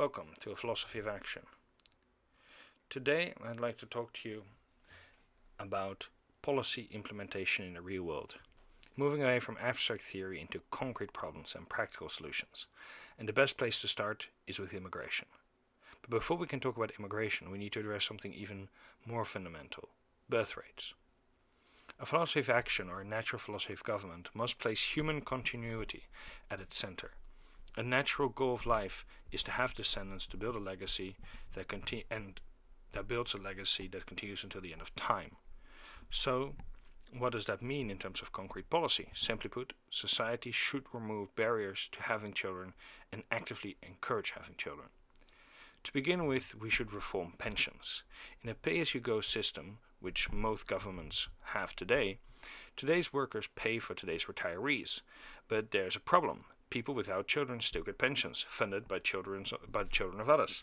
Welcome to A Philosophy of Action. Today I'd like to talk to you about policy implementation in the real world, moving away from abstract theory into concrete problems and practical solutions. And the best place to start is with immigration. But before we can talk about immigration, we need to address something even more fundamental: birth rates. A philosophy of action, or a natural philosophy of government, must place human continuity at its center. A natural goal of life is to have descendants to build a legacy that builds a legacy that continues until the end of time. So, what does that mean in terms of concrete policy? Simply put, society should remove barriers to having children and actively encourage having children. To begin with, we should reform pensions. In a pay-as-you-go system, which most governments have today, today's workers pay for today's retirees. But there's a problem. People without children still get pensions, funded by the children of others.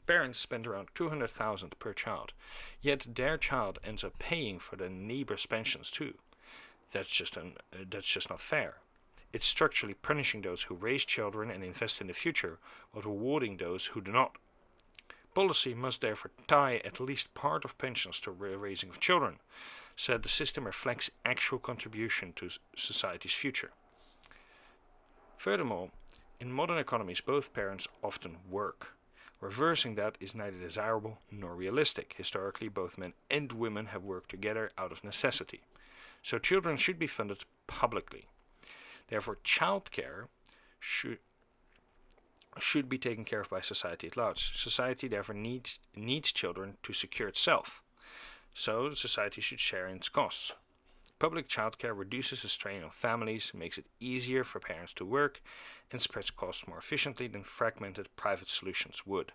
Parents spend around 200,000 per child, yet their child ends up paying for the neighbor's pensions too. That's just not fair. It's structurally punishing those who raise children and invest in the future, while rewarding those who do not. Policy must therefore tie at least part of pensions to raising of children, so that the system reflects actual contribution to society's future. Furthermore, in modern economies both parents often work. Reversing that is neither desirable nor realistic. Historically, both men and women have worked together out of necessity. So children should be funded publicly. Therefore, childcare should be taken care of by society at large. Society therefore needs children to secure itself. So society should share in its costs. Public childcare reduces the strain on families, makes it easier for parents to work, and spreads costs more efficiently than fragmented private solutions would.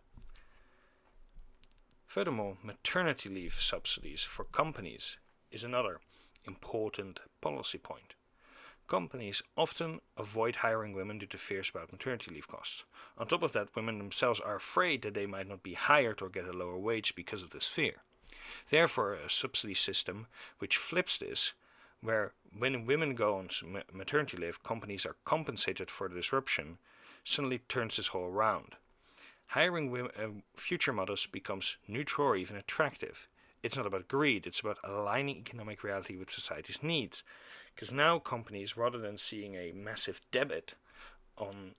Furthermore, maternity leave subsidies for companies is another important policy point. Companies often avoid hiring women due to fears about maternity leave costs. On top of that, women themselves are afraid that they might not be hired or get a lower wage because of this fear. Therefore, a subsidy system which flips this, where when women go on maternity leave, companies are compensated for the disruption, suddenly turns this whole around. Hiring future mothers becomes neutral or even attractive. It's not about greed, it's about aligning economic reality with society's needs. Because now companies, rather than seeing a massive debit on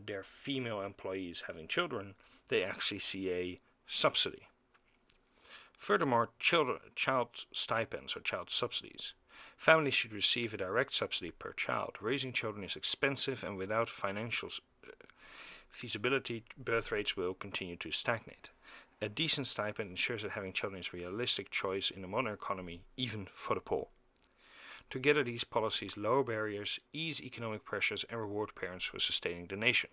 their female employees having children, they actually see a subsidy. Furthermore, child stipends or child subsidies. Families should receive a direct subsidy per child. Raising children is expensive, and without financial feasibility, birth rates will continue to stagnate. A decent stipend ensures that having children is a realistic choice in the modern economy, even for the poor. Together, these policies lower barriers, ease economic pressures, and reward parents for sustaining the nation.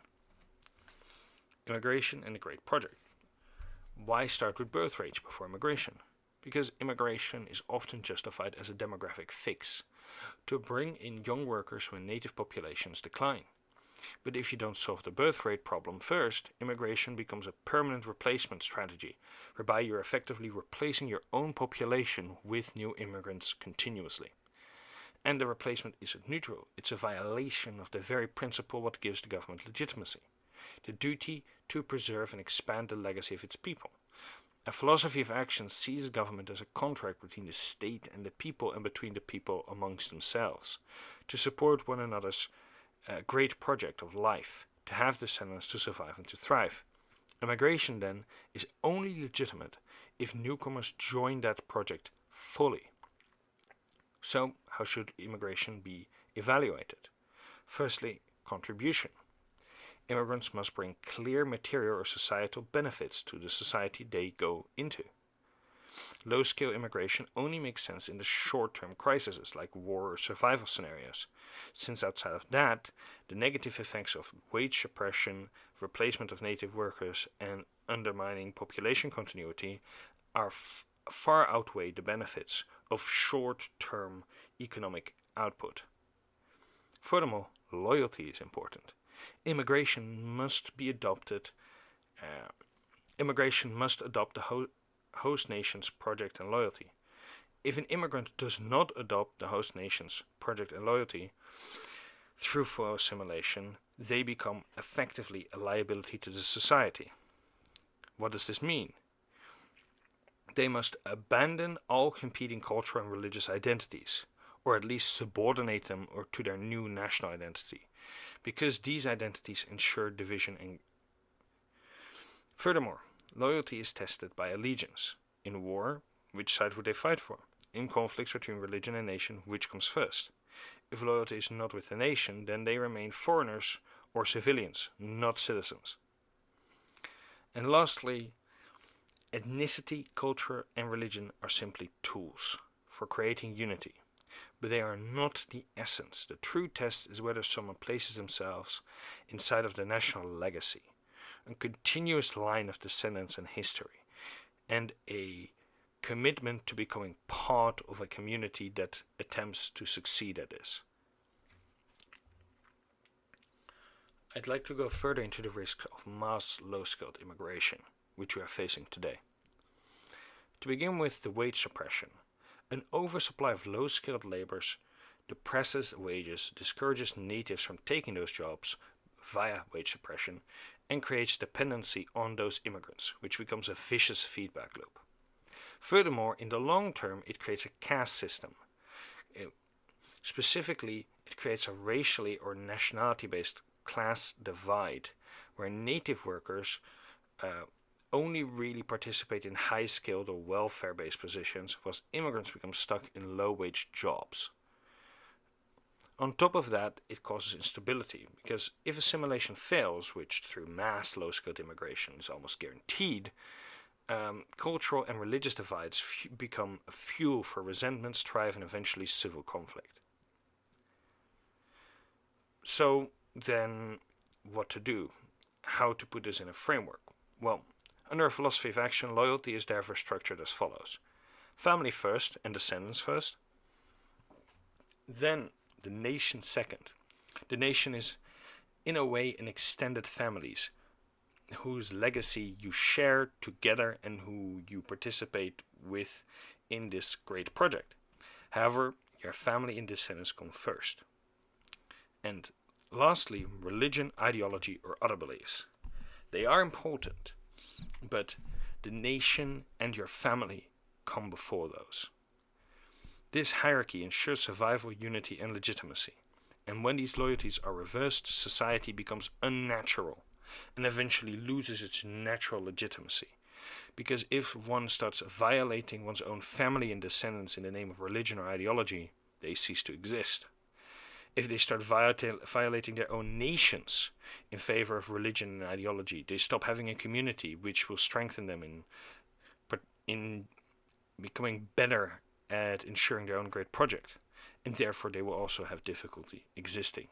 Immigration and the Great Project. Why start with birth rates before immigration? Because immigration is often justified as a demographic fix, to bring in young workers when native populations decline. But if you don't solve the birth rate problem first, immigration becomes a permanent replacement strategy, whereby you're effectively replacing your own population with new immigrants continuously. And the replacement isn't neutral, it's a violation of the very principle what gives the government legitimacy: the duty to preserve and expand the legacy of its people. A philosophy of action sees government as a contract between the state and the people, and between the people amongst themselves, to support one another's great project of life, to have descendants to survive and to thrive. Immigration, then, is only legitimate if newcomers join that project fully. So, how should immigration be evaluated? Firstly, contribution. Immigrants must bring clear material or societal benefits to the society they go into. Low-scale immigration only makes sense in the short-term crises like war or survival scenarios, since outside of that, the negative effects of wage suppression, replacement of native workers, and undermining population continuity are far outweigh the benefits of short-term economic output. Furthermore, loyalty is important. Immigration must adopt the host nation's project and loyalty. If an immigrant does not adopt the host nation's project and loyalty through full assimilation, they become effectively a liability to the society. What does this mean? They must abandon all competing cultural and religious identities, or at least subordinate them or to their new national identity, because these identities ensure division and furthermore, loyalty is tested by allegiance. In war, which side would they fight for? In conflicts between religion and nation, which comes first? If loyalty is not with the nation, then they remain foreigners or civilians, not citizens. And lastly, ethnicity, culture, and religion are simply tools for creating unity, but they are not the essence. The true test is whether someone places themselves inside of the national legacy, a continuous line of descendants and history, and a commitment to becoming part of a community that attempts to succeed at this. I'd like to go further into the risks of mass low-skilled immigration, which we are facing today. To begin with, the wage suppression. An oversupply of low-skilled laborers depresses wages, discourages natives from taking those jobs via wage suppression, and creates dependency on those immigrants, which becomes a vicious feedback loop. Furthermore, in the long term, it creates a caste system. Specifically, it creates a racially or nationality-based class divide, where native workers only really participate in high-skilled or welfare-based positions, whilst immigrants become stuck in low-wage jobs. On top of that, it causes instability, because if assimilation fails, which through mass low-skilled immigration is almost guaranteed, cultural and religious divides become a fuel for resentment, strife, and eventually civil conflict. So then, what to do? How to put this in a framework? Well, under a philosophy of action, loyalty is therefore structured as follows. Family first and descendants first. Then the nation second. The nation is, in a way, an extended families whose legacy you share together and who you participate with in this great project. However, your family and descendants come first. And lastly, religion, ideology, or other beliefs. They are important, but the nation and your family come before those. This hierarchy ensures survival, unity, and legitimacy. And when these loyalties are reversed, society becomes unnatural and eventually loses its natural legitimacy. Because if one starts violating one's own family and descendants in the name of religion or ideology, they cease to exist. If they start violating their own nations in favor of religion and ideology, they stop having a community which will strengthen them in becoming better at ensuring their own great project, and therefore they will also have difficulty existing.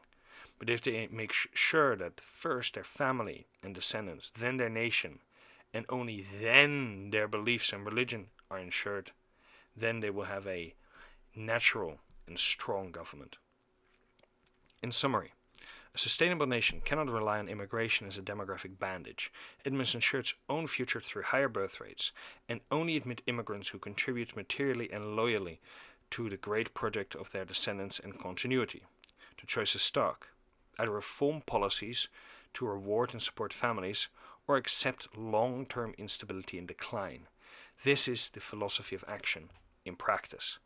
But if they make sure that first their family and descendants, then their nation, and only then their beliefs and religion are ensured, then they will have a natural and strong government. In summary, a sustainable nation cannot rely on immigration as a demographic bandage. It must ensure its own future through higher birth rates, and only admit immigrants who contribute materially and loyally to the great project of their descendants and continuity. The choice is stark. Either reform policies to reward and support families, or accept long-term instability and decline. This is the philosophy of action in practice.